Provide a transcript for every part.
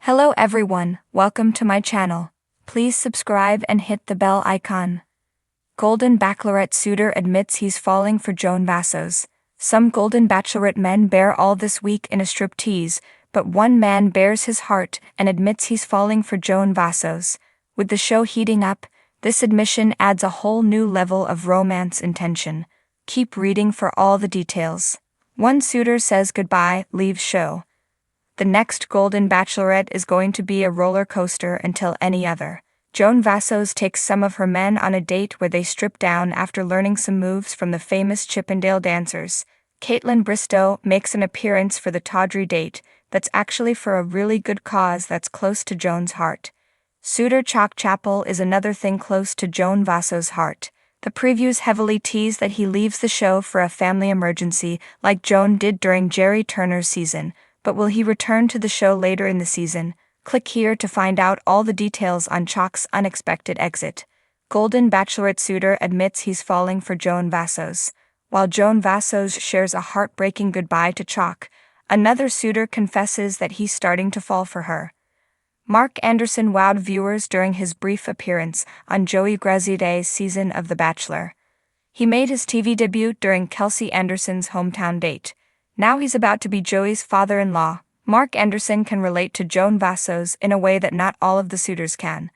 Hello everyone, welcome to my channel. Please subscribe and hit the bell icon. Golden Bachelorette suitor admits he's falling for Joan Vassos. Some Golden Bachelorette men bear all this week in a striptease, but one man bares his heart and admits he's falling for Joan Vassos. With the show heating up, this admission adds a whole new level of romance and tension. Keep reading for all the details. One suitor says goodbye, leaves show. The next Golden Bachelorette is going to be a roller coaster until any other. Joan Vassos takes some of her men on a date where they strip down after learning some moves from the famous Chippendale dancers. Caitlin Bristow makes an appearance for the tawdry date that's actually for a really good cause that's close to Joan's heart. Suitor Chalk Chapel is another thing close to Joan Vassos' heart. The previews heavily tease that he leaves the show for a family emergency like Joan did during Jerry Turner's season, but will he return to the show later in the season? Click here to find out all the details on Chalk's unexpected exit. Golden Bachelorette suitor admits he's falling for Joan Vassos. While Joan Vassos shares a heartbreaking goodbye to Chalk, another suitor confesses that he's starting to fall for her. Mark Anderson wowed viewers during his brief appearance on Joey Graziadei's season of The Bachelor. He made his TV debut during Kelsey Anderson's hometown date. Now he's about to be Joey's father-in-law. Mark Anderson can relate to Joan Vassos in a way that not all of the suitors can.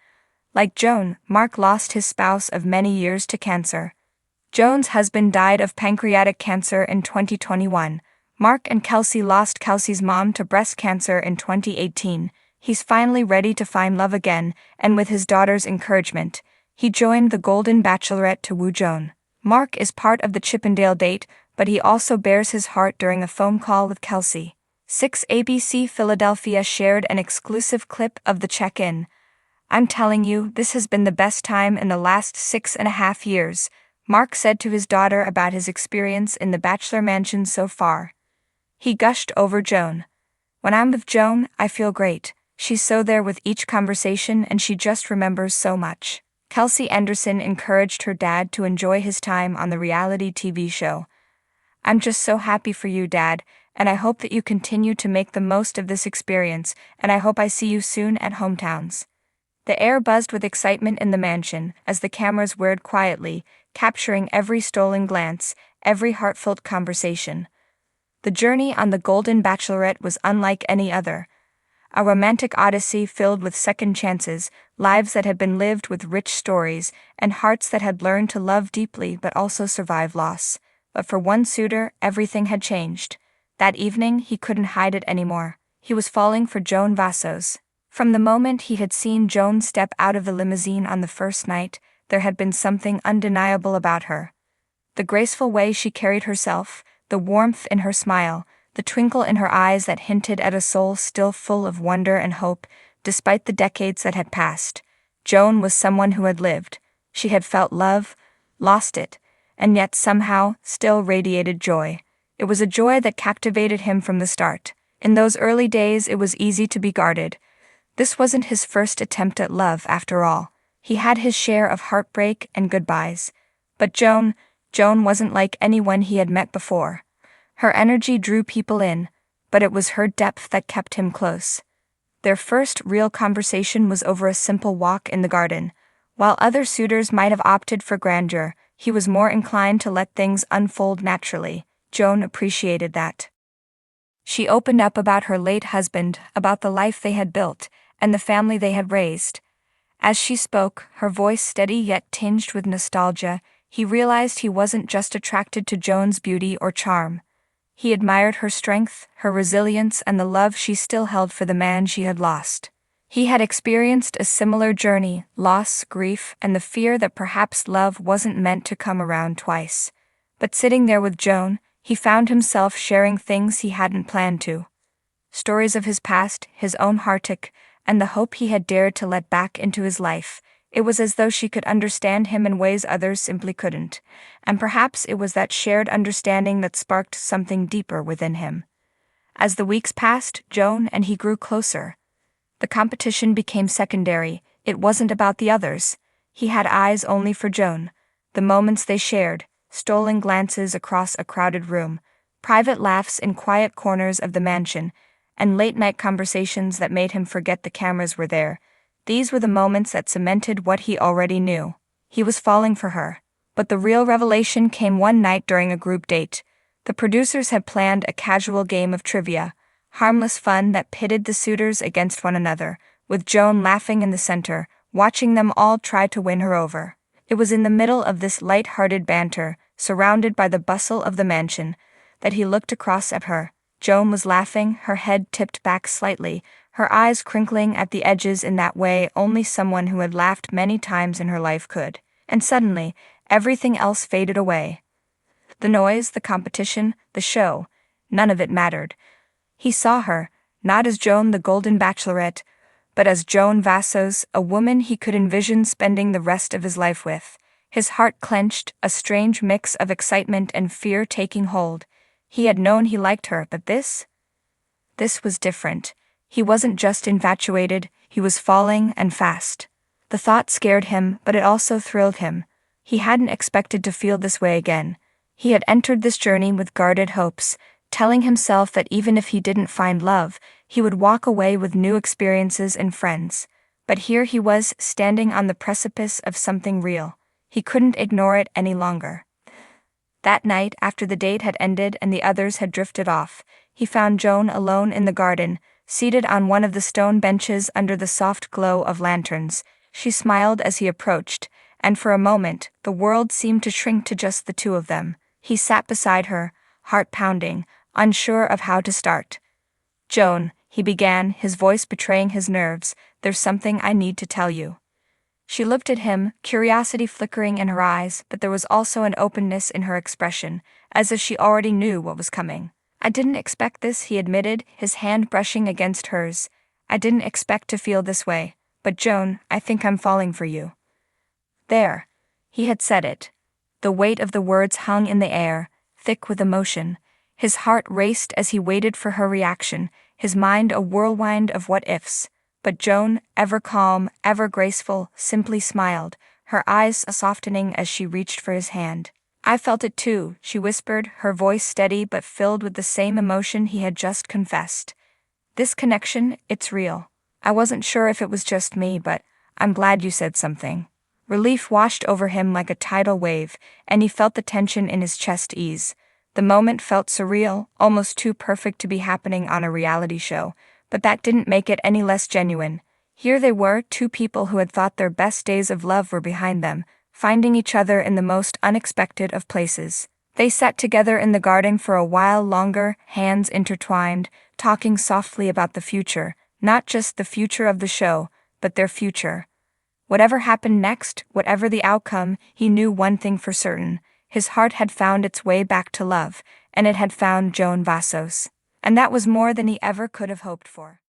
Like Joan, Mark lost his spouse of many years to cancer. Joan's husband died of pancreatic cancer in 2021. Mark and Kelsey lost Kelsey's mom to breast cancer in 2018. He's finally ready to find love again, and with his daughter's encouragement, he joined the Golden Bachelorette to woo Joan. Mark is part of the Chippendale date, but he also bares his heart during a phone call with Kelsey. 6 ABC Philadelphia shared an exclusive clip of the check-in. "I'm telling you, this has been the best time in the last 6.5 years," Mark said to his daughter about his experience in the Bachelor Mansion so far. He gushed over Joan. "When I'm with Joan, I feel great. She's so there with each conversation and she just remembers so much." Kelsey Anderson encouraged her dad to enjoy his time on the reality TV show. "I'm just so happy for you, Dad, and I hope that you continue to make the most of this experience, and I hope I see you soon at hometowns." The air buzzed with excitement in the mansion as the cameras whirred quietly, capturing every stolen glance, every heartfelt conversation. The journey on the Golden Bachelorette was unlike any other. A romantic odyssey filled with second chances, lives that had been lived with rich stories, and hearts that had learned to love deeply but also survive loss. But for one suitor, everything had changed. That evening, he couldn't hide it anymore. He was falling for Joan Vassos. From the moment he had seen Joan step out of the limousine on the first night, there had been something undeniable about her. The graceful way she carried herself, the warmth in her smile, the twinkle in her eyes that hinted at a soul still full of wonder and hope, despite the decades that had passed. Joan was someone who had lived. She had felt love, lost it, and yet somehow still radiated joy. It was a joy that captivated him from the start. In those early days it was easy to be guarded. This wasn't his first attempt at love, after all. He had his share of heartbreak and goodbyes. But Joan wasn't like anyone he had met before. Her energy drew people in, but it was her depth that kept him close. Their first real conversation was over a simple walk in the garden. While other suitors might have opted for grandeur, he was more inclined to let things unfold naturally. Joan appreciated that. She opened up about her late husband, about the life they had built, and the family they had raised. As she spoke, her voice steady yet tinged with nostalgia, he realized he wasn't just attracted to Joan's beauty or charm. He admired her strength, her resilience, and the love she still held for the man she had lost. He had experienced a similar journey, loss, grief, and the fear that perhaps love wasn't meant to come around twice. But sitting there with Joan, he found himself sharing things he hadn't planned to. Stories of his past, his own heartache, and the hope he had dared to let back into his life. It was as though she could understand him in ways others simply couldn't, and perhaps it was that shared understanding that sparked something deeper within him. As the weeks passed, Joan and he grew closer. The competition became secondary. It wasn't about the others. He had eyes only for Joan. The moments they shared, stolen glances across a crowded room, private laughs in quiet corners of the mansion, and late-night conversations that made him forget the cameras were there. These were the moments that cemented what he already knew. He was falling for her. But the real revelation came one night during a group date. The producers had planned a casual game of trivia, harmless fun that pitted the suitors against one another, with Joan laughing in the center, watching them all try to win her over. It was in the middle of this light-hearted banter, surrounded by the bustle of the mansion, that he looked across at her. Joan was laughing, her head tipped back slightly, her eyes crinkling at the edges in that way only someone who had laughed many times in her life could. And suddenly, everything else faded away. The noise, the competition, the show, none of it mattered. He saw her, not as Joan the Golden Bachelorette, but as Joan Vassos, a woman he could envision spending the rest of his life with. His heart clenched, a strange mix of excitement and fear taking hold. He had known he liked her, but this was different. He wasn't just infatuated, he was falling, and fast. The thought scared him, but it also thrilled him. He hadn't expected to feel this way again. He had entered this journey with guarded hopes, telling himself that even if he didn't find love, he would walk away with new experiences and friends. But here he was, standing on the precipice of something real. He couldn't ignore it any longer. That night, after the date had ended and the others had drifted off, he found Joan alone in the garden, seated on one of the stone benches under the soft glow of lanterns. She smiled as he approached, and for a moment, the world seemed to shrink to just the two of them. He sat beside her, heart pounding, unsure of how to start. "Joan," he began, his voice betraying his nerves, "there's something I need to tell you." She looked at him, curiosity flickering in her eyes, but there was also an openness in her expression, as if she already knew what was coming. "I didn't expect this," he admitted, his hand brushing against hers. "I didn't expect to feel this way. But Joan, I think I'm falling for you." There. He had said it. The weight of the words hung in the air, thick with emotion. His heart raced as he waited for her reaction, his mind a whirlwind of what-ifs. But Joan, ever calm, ever graceful, simply smiled, her eyes softening as she reached for his hand. "I felt it too," she whispered, her voice steady but filled with the same emotion he had just confessed. "This connection, it's real. I wasn't sure if it was just me, but I'm glad you said something." Relief washed over him like a tidal wave, and he felt the tension in his chest ease. The moment felt surreal, almost too perfect to be happening on a reality show, but that didn't make it any less genuine. Here they were, two people who had thought their best days of love were behind them, finding each other in the most unexpected of places. They sat together in the garden for a while longer, hands intertwined, talking softly about the future, not just the future of the show, but their future. Whatever happened next, whatever the outcome, he knew one thing for certain. His heart had found its way back to love, and it had found Joan Vassos. And that was more than he ever could have hoped for.